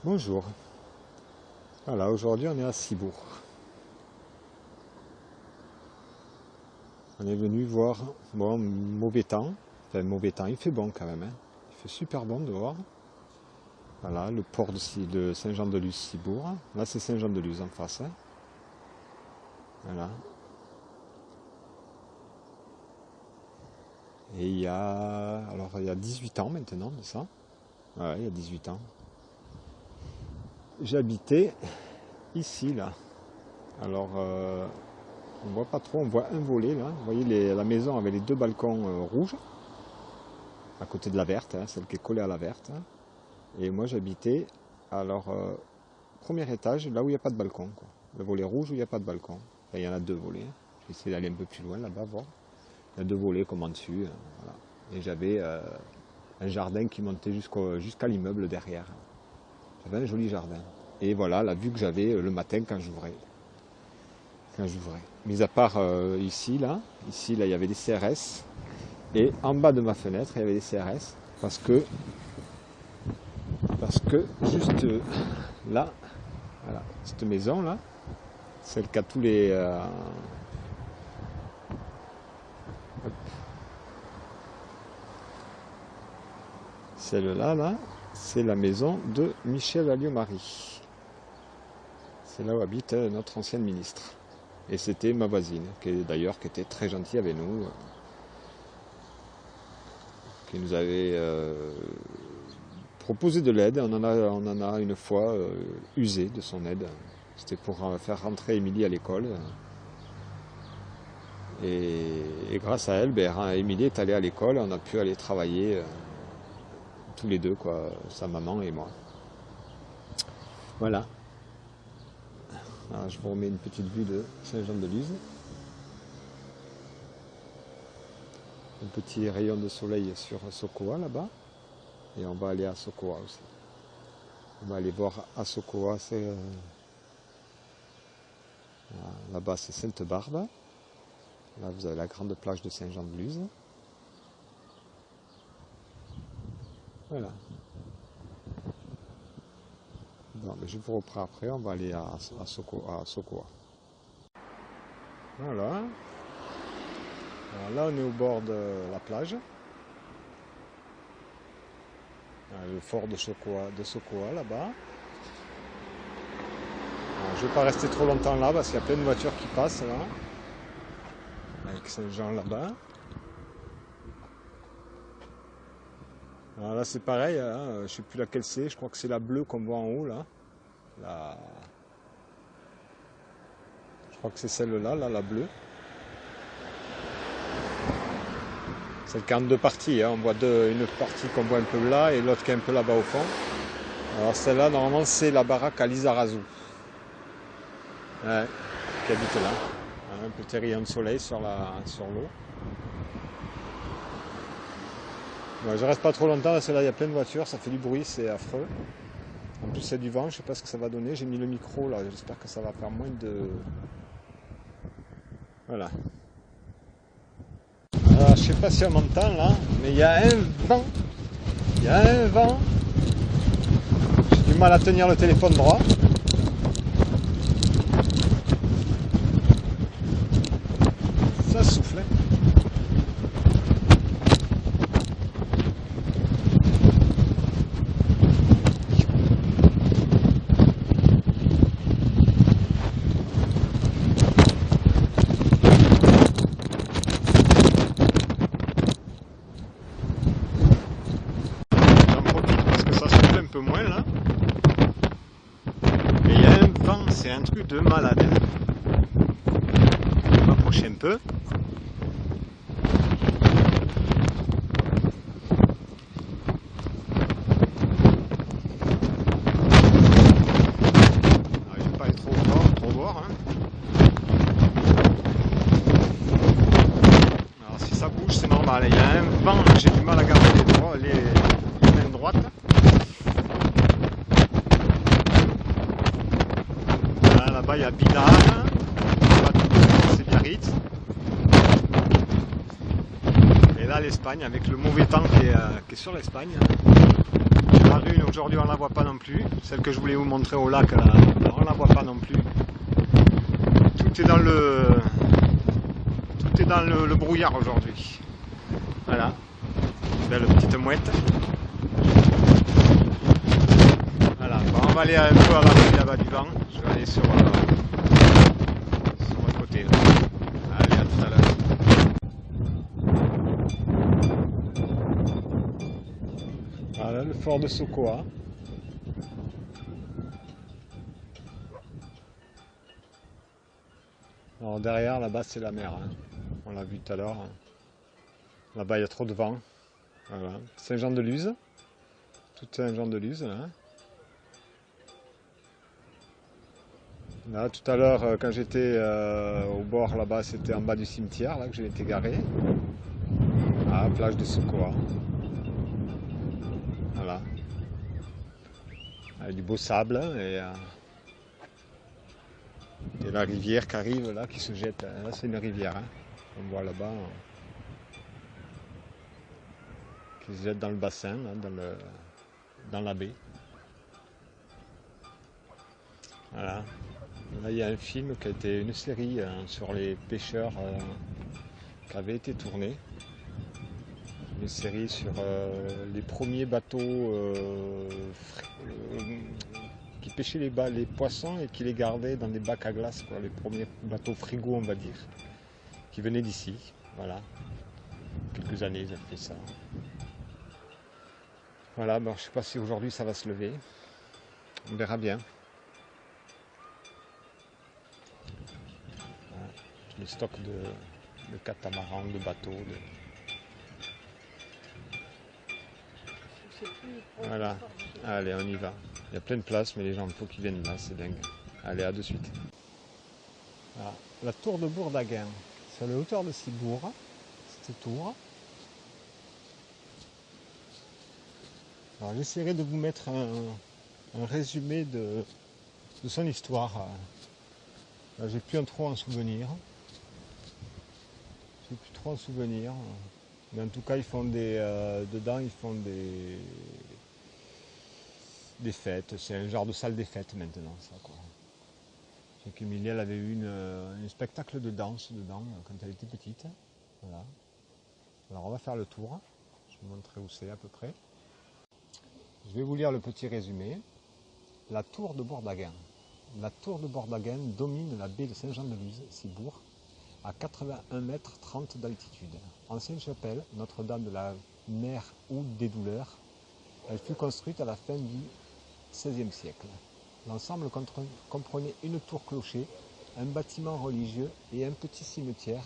Bonjour. Voilà, aujourd'hui on est à Cibourg. On est venu voir, bon, mauvais temps. Enfin, mauvais temps, il fait bon quand même. Hein. Il fait super bon dehors. Voilà, le port de Saint-Jean-de-Luz-Cibourg. Là, c'est Saint-Jean-de-Luz en face. Hein. Voilà. Et il y a 18 ans maintenant de ça. Ouais, il y a 18 ans. J'habitais ici, là. Alors, on voit pas trop, on voit un volet, là. Vous voyez la maison avait les deux balcons rouges, à côté de la verte, hein, celle qui est collée à la verte. Hein. Et moi, j'habitais, alors, premier étage, là où il n'y a pas de balcon, quoi. Le volet rouge où il n'y a pas de balcon. Enfin, il y en a deux volets. Hein. Je vais essayer d'aller un peu plus loin, là-bas, voir. Il y a deux volets comme en dessus. Voilà. Et j'avais un jardin qui montait jusqu'à l'immeuble derrière. J'avais un joli jardin. Et voilà la vue que j'avais le matin quand j'ouvrais. Mis à part ici, là, il y avait des CRS. Et en bas de ma fenêtre, il y avait des CRS. Parce que juste là, voilà, cette maison là, celle qui a tous les... Celle-là, là, c'est la maison de Michel Alliot-Marie. C'est là où habite notre ancienne ministre. Et c'était ma voisine, qui était très gentille avec nous, qui nous avait proposé de l'aide. On en a une fois usé de son aide. C'était pour faire rentrer Émilie à l'école. Et grâce à elle, Émilie est allée à l'école, on a pu aller travailler tous les deux, quoi, sa maman et moi. Voilà. Alors, je vous remets une petite vue de Saint-Jean-de-Luz. Un petit rayon de soleil sur Sokoa là-bas. Et on va aller à Sokoa aussi. On va aller voir à Sokoa. Là-bas, c'est Sainte-Barbe. Là, vous avez la grande plage de Saint-Jean-de-Luz. Voilà. Non, mais je vous reprends après, on va aller à Sokoa. Voilà. Alors là, on est au bord de la plage. Le fort de Sokoa là-bas. Je ne vais pas rester trop longtemps là parce qu'il y a plein de voitures qui passent là. Avec Saint-Jean là-bas. Alors là c'est pareil, hein, je ne sais plus laquelle c'est, je crois que c'est la bleue qu'on voit en haut là. Je crois que c'est celle-là, la bleue. Celle qui est en deux parties, hein. On voit une partie qu'on voit un peu là et l'autre qui est un peu là-bas au fond. Alors celle-là normalement c'est la baraque à Lizarazu. Ouais, qui habite là. Un petit rayon de soleil sur l'eau. Ouais, je reste pas trop longtemps, parce que là il y a plein de voitures, ça fait du bruit, c'est affreux. En plus c'est du vent, je sais pas ce que ça va donner, j'ai mis le micro là, j'espère que ça va faire moins de... Voilà. Alors je sais pas si on m'entend là, mais il y a un vent. J'ai du mal à tenir le téléphone droit. Ça souffle. Moins là, mais il y a un vent, c'est un truc de malade. Je vais m'approcher un peu. Je vais pas aller trop fort, hein. Alors si ça bouge c'est normal, il y a un vent, j'ai du mal à garder les mains droites. Là-bas il y a Bidar, c'est Biarritz. Et là l'Espagne avec le mauvais temps qui est sur l'Espagne. lune, aujourd'hui on ne la voit pas non plus. Celle que je voulais vous montrer au lac, là, on ne la voit pas non plus. Tout est dans le brouillard aujourd'hui. Voilà, belle petite mouette. Voilà, bon, on va aller un peu à l'abri là-bas du vent. Je vais aller sur le côté là. Allez, à tout à l'heure. Voilà le fort de Sokoa. Alors derrière, là-bas, c'est la mer. Hein. On l'a vu tout à l'heure. Là-bas, il y a trop de vent. Voilà. Saint-Jean-de-Luz. Tout Saint-Jean-de-Luz. Là. Là, tout à l'heure, quand j'étais au bord là-bas, c'était en bas du cimetière, là que j'ai été garé. Ah, plage de Sokoa. Voilà. Avec du beau sable et la rivière qui arrive là, qui se jette. Là, c'est une rivière. Hein. On voit là-bas. Qui se jette dans le bassin, là, dans la baie. Voilà. Là, il y a un film qui a été une série sur les pêcheurs qui avait été tournée. Une série sur les premiers bateaux qui pêchaient les poissons et qui les gardaient dans des bacs à glace, quoi, les premiers bateaux frigo, on va dire, qui venaient d'ici. Voilà. Quelques années, ils ont fait ça. Voilà, bon, je ne sais pas si aujourd'hui ça va se lever. On verra bien. Voilà. Les stocks de catamarans, de bateaux. Voilà. Allez, on y va. Il y a plein de places, mais les gens, il faut qu'ils viennent là, c'est dingue. Allez, à de suite. Voilà. La tour de Bourdaguin. C'est à la hauteur de Cibourg, cette tour. Alors j'essaierai de vous mettre un résumé de son histoire. J'ai plus trop en souvenir. J'ai plus trop en souvenir. Mais en tout cas, ils font dedans, ils font des fêtes. C'est un genre de salle des fêtes maintenant, ça, quoi. Je sais qu'Emilie, elle avait eu un spectacle de danse dedans quand elle était petite. Voilà. Alors on va faire le tour. Je vais vous montrer où c'est à peu près. Je vais vous lire le petit résumé. La tour de Bourdaguin. La tour de Bourdaguin domine la baie de Saint-Jean-de-Luz, Cibourg, à 81 mètres 30 d'altitude. Ancienne chapelle, Notre-Dame de la Mer ou des Douleurs, elle fut construite à la fin du XVIe siècle. L'ensemble comprenait une tour-clocher, un bâtiment religieux et un petit cimetière.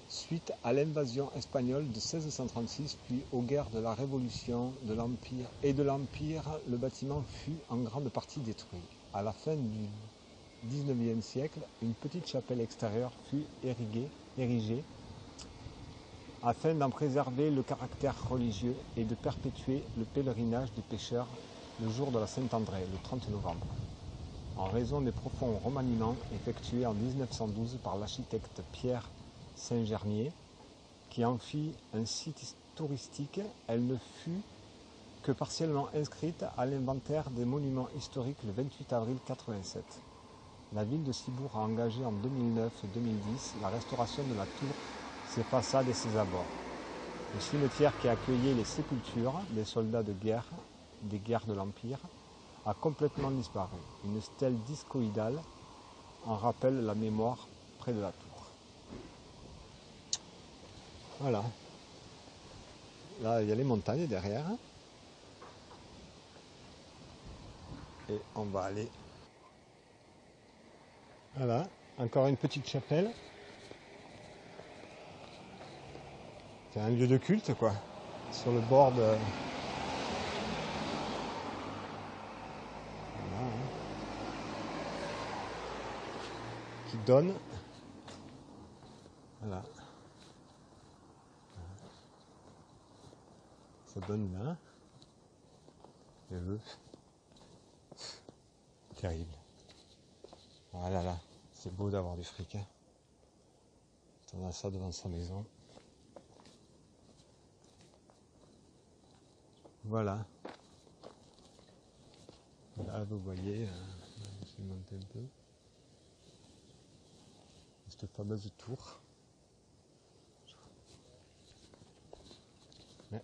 Suite à l'invasion espagnole de 1636, puis aux guerres de la Révolution de l'Empire, le bâtiment fut en grande partie détruit. À la fin du XIXe siècle, une petite chapelle extérieure fut érigée afin d'en préserver le caractère religieux et de perpétuer le pèlerinage des pêcheurs le jour de la Saint-André, le 30 novembre. En raison des profonds remaniements effectués en 1912 par l'architecte Pierre Saint-Germier, qui en fit un site touristique, elle ne fut que partiellement inscrite à l'inventaire des monuments historiques le 28 avril 1987. La ville de Cibourg a engagé en 2009-2010 la restauration de la tour, ses façades et ses abords. Le cimetière qui accueillait les sépultures des soldats de guerre des guerres de l'Empire a complètement disparu. Une stèle discoïdale en rappelle la mémoire près de la tour. Voilà. Là, il y a les montagnes derrière. Et on va aller. Voilà, encore une petite chapelle. C'est un lieu de culte, quoi. Sur le bord de. Voilà, hein. Qui donne. Voilà. Ça donne là. Terrible. Voilà, là. C'est beau d'avoir du fric. Hein. On a ça devant sa maison. Voilà. Là, vous voyez, je vais monter un peu. Cette fameuse tour. Ouais.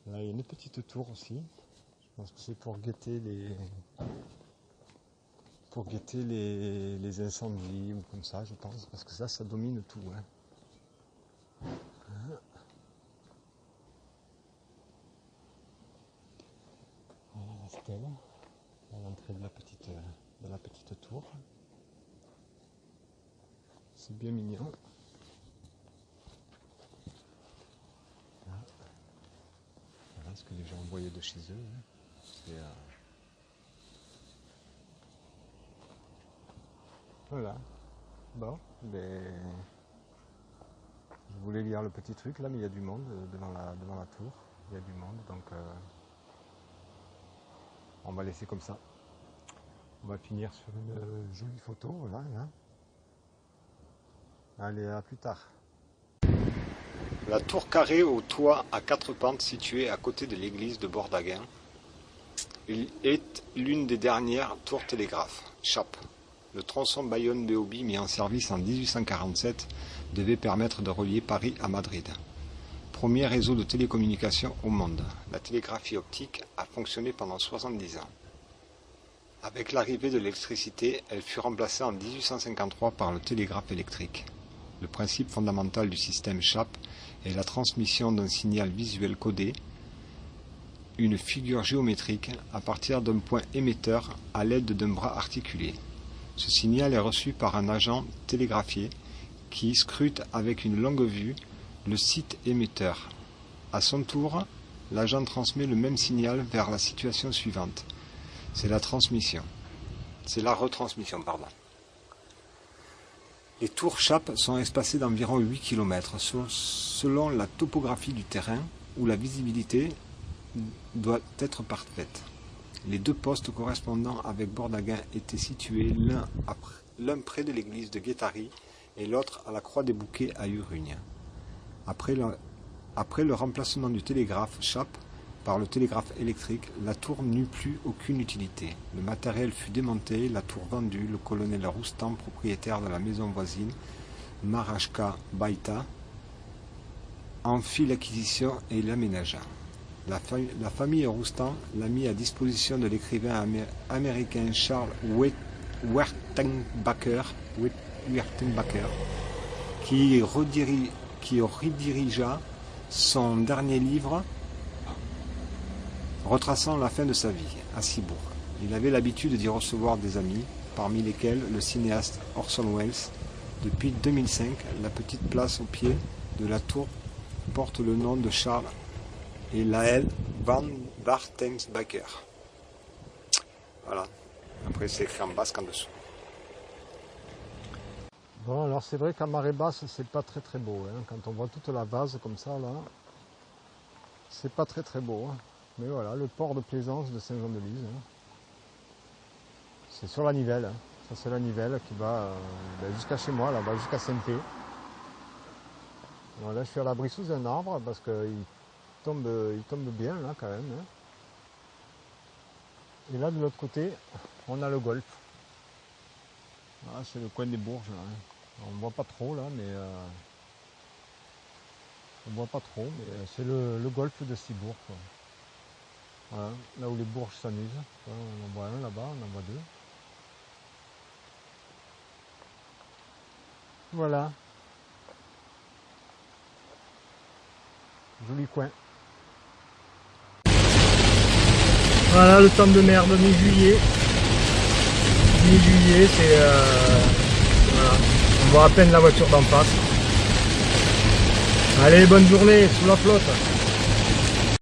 Là, il y a une petite tour aussi. Je pense que c'est pour guetter les incendies ou comme ça, je pense, parce que ça domine tout. Hein. Voilà la stèle à l'entrée de la petite tour. C'est bien mignon. Voilà ce que les gens envoyaient de chez eux. Hein. Voilà. Bon, je voulais lire le petit truc là, mais il y a du monde devant la tour. Il y a du monde, donc on va laisser comme ça. On va finir sur une jolie photo, voilà. Hein. Allez, à plus tard. La tour carrée au toit à 4 pentes située à côté de l'église de Bordaguin est l'une des dernières tours télégraphes, Chap. Le tronçon Bayonne-Béobi mis en service en 1847 devait permettre de relier Paris à Madrid. Premier réseau de télécommunications au monde, la télégraphie optique a fonctionné pendant 70 ans. Avec l'arrivée de l'électricité, elle fut remplacée en 1853 par le télégraphe électrique. Le principe fondamental du système Chap est la transmission d'un signal visuel codé, une figure géométrique, à partir d'un point émetteur à l'aide d'un bras articulé. Ce signal est reçu par un agent télégraphié qui scrute avec une longue vue le site émetteur. À son tour, l'agent transmet le même signal vers la situation suivante. C'est la retransmission. Les tours Chap sont espacées d'environ 8 km selon la topographie du terrain où la visibilité doit être parfaite. Les deux postes correspondant avec Bordaguin étaient situés l'un près de l'église de Guétary et l'autre à la Croix des Bouquets à Urugne. Après le remplacement du télégraphe Chap par le télégraphe électrique, la tour n'eut plus aucune utilité. Le matériel fut démonté, la tour vendue, le colonel Roustan, propriétaire de la maison voisine, Marachka Baïta, en fit l'acquisition et l'aménagea. La famille Roustan l'a mis à disposition de l'écrivain américain Charles Wertenbaker, qui redirigea son dernier livre retraçant la fin de sa vie à Cibourg. Il avait l'habitude d'y recevoir des amis, parmi lesquels le cinéaste Orson Welles. Depuis 2005, la petite place au pied de la tour porte le nom de Charles et Laël van Wartensbacker. Voilà. Après, c'est écrit en basque en dessous. Bon, alors c'est vrai qu'à marée basse, c'est pas très très beau. Hein. Quand on voit toute la vase comme ça, là, c'est pas très très beau. Hein. Mais voilà, le port de plaisance de Saint-Jean-de-Luz. Hein. C'est sur la Nivelle. Hein. Ça, c'est la Nivelle qui va jusqu'à chez moi, là-bas, jusqu'à Saint-Pé. Voilà, je suis à l'abri sous un arbre parce qu'il tombe bien, là, quand même. Hein. Et là, de l'autre côté, on a le golfe. Voilà, c'est le coin des Bourges. Là, hein. On ne voit pas trop, là, mais... c'est le golfe de Cibourg, quoi. Voilà, là où les Bourges s'amusent. On en voit un là-bas, on en voit deux. Voilà. Joli coin. Voilà le temps de merde, mi-juillet. Mi-juillet, c'est... voilà. On voit à peine la voiture d'en face. Allez, bonne journée, sous la flotte.